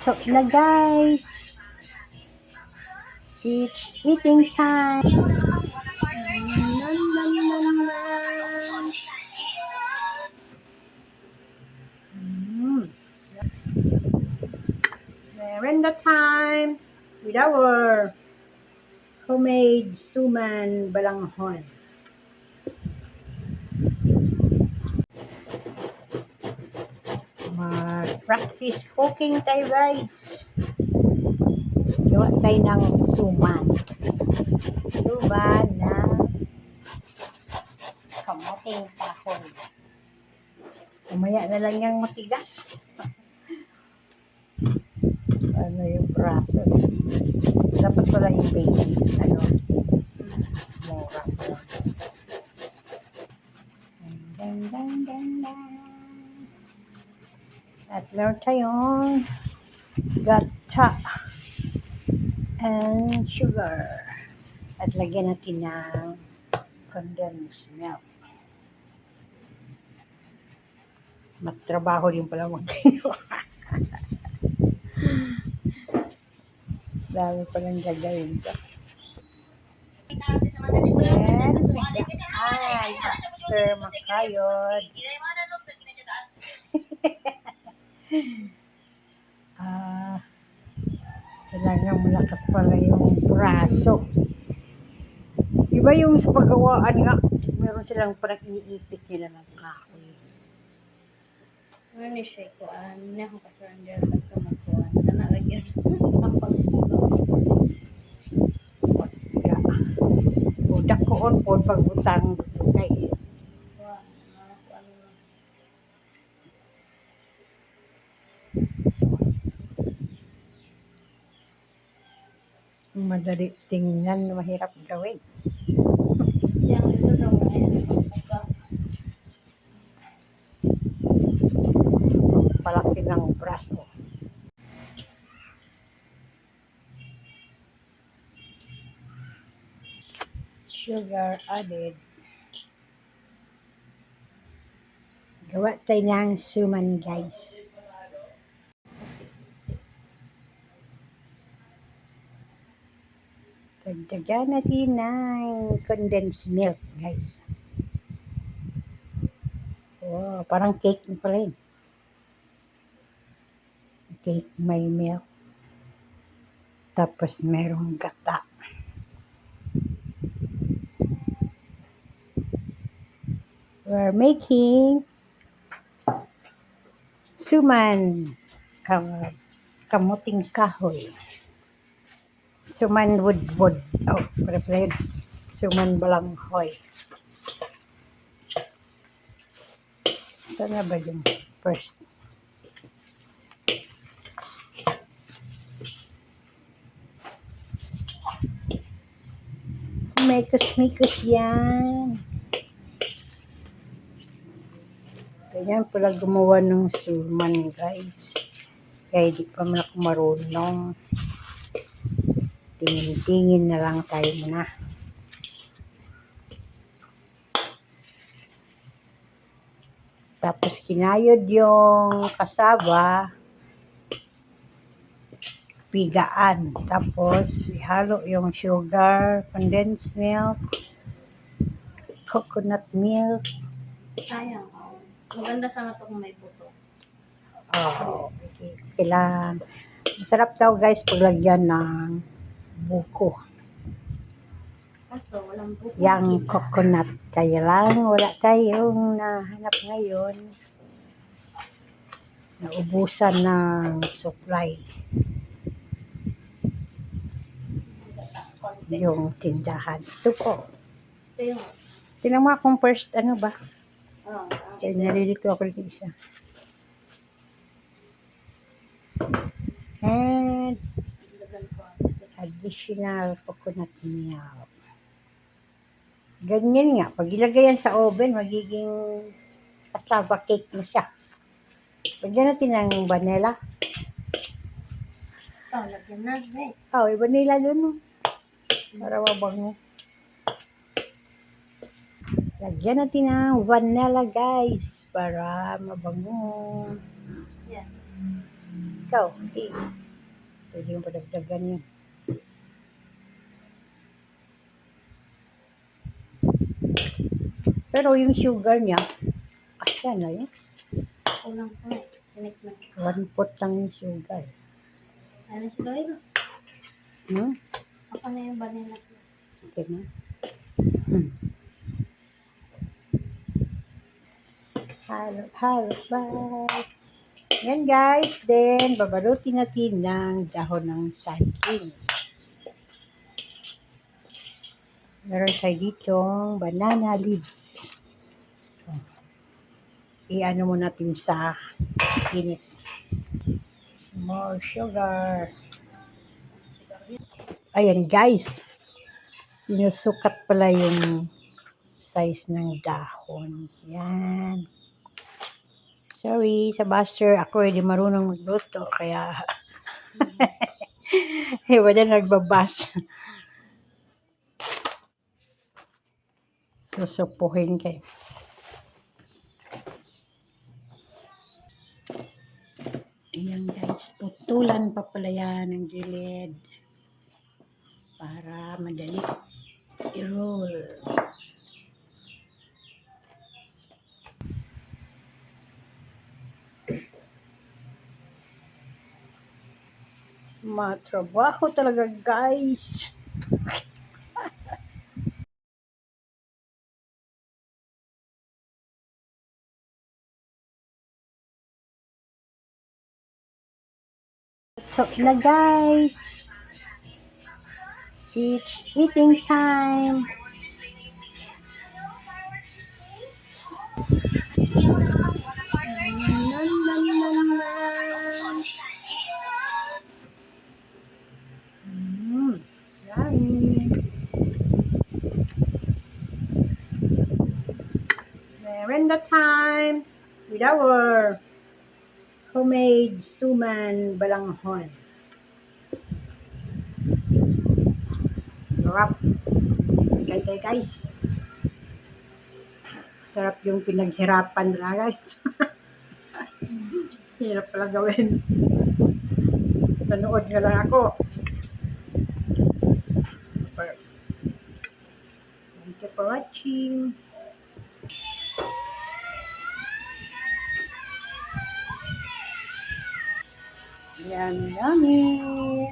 Luto na guys. It's eating time. Nom, nom, nom, nom. Merenda time with our homemade suman balanghon. Mag-practice cooking tayo guys. Gawa tayo ng suman. Suman na kamuting kahoy. Umaya na lang yung matigas. Ano yung braso? Dapat pala yung baby. Mura. Dang, dang, dang, dang. At meron tayong gata and sugar. At lagyan natin ng condensed milk. Matrabaho din pala mag-ginawa. Dami palang gagawin ko. Then, after makayod, kailangan malakas pala yung braso. Iba yung sa paggawaan nga, meron silang parang iniipit nila ng kahoy. Ano siya ko, hindi ako pa-surrender basta magkuhan. Tana lagi yun. Kapag budak ko on po pag-utang kay madali tingnan, mahirap gawin. yung gusto daw mo yan. Palaki ng braso. Sugar added. Gawa tayo ng suman guys. Dagdagan natin ng condensed milk guys. Oh, parang cake na pala yun. Cake may milk. Tapos merong gata. We're making suman kamuting kahoy. Suman wood. Oh, pala yun. Suman balanghoy. Saan na ba yung first? Mikos yan. Ganyan pala gumawa ng suman guys. Kaya di pa man ako marunong. Tingin-tingin na lang tayo muna. Tapos kinayod yung kasaba. Pigaan. Tapos ihalo yung sugar, condensed milk, coconut milk. Sayang. Maganda sana ito kung may puto. Oh, okay. Kailangan. Masarap daw guys paglagyan ng buko. Kaso, walang puto. Yang coconut. Kaya lang wala tayong nahanap ngayon. Naubusan ng supply. Yung tindahan. Ito po. Ito yung, Tingnan mo akong first ano ba? oh, Kaya nalilito ako dito isa. And additional coconut milk. Ganyan nga. Pag ilagay yan sa oven, magiging cassava cake na siya. Lagyan natin ng vanilla. lagyan na, eh. Oh, may vanilla dun. Para mabango. Lagyan natin ng vanilla guys. Para mabango. Yan. ito. Okay. Pwede yung padagdagan yun. Pero yung sugar niya, asya na yun. Kulang pa. Tinikman. 1/4 lang yung sugar. Ano si Loy? Hmm? Ako na yung vanilla siya. Okay na. Halo, halo, bye. Yan guys, then babalutin natin ng dahon ng saging. Meron tayo ditong banana leaves. I-ano mo natin sa init. More sugar. Ayan guys, sinusukat pala yung size ng dahon. Yan. Sorry, sa buster, ako hindi marunong magluto, kaya iba na nagbabas. Susupuhin kayo. Ayan guys, putulan pa pala yan ng gilid para madali i-roll. Matrabaho talaga guys. Top na guys. It's eating time. Nom, nom, nom, nom. Yummy. Merenda time with our homemade suman balanghon. Sarap. Okay guys. Sarap yung pinaghirapan nila guys. Hirap pala gawin. Nanood nga lang ako. Super. Thank you for watching. Yummy.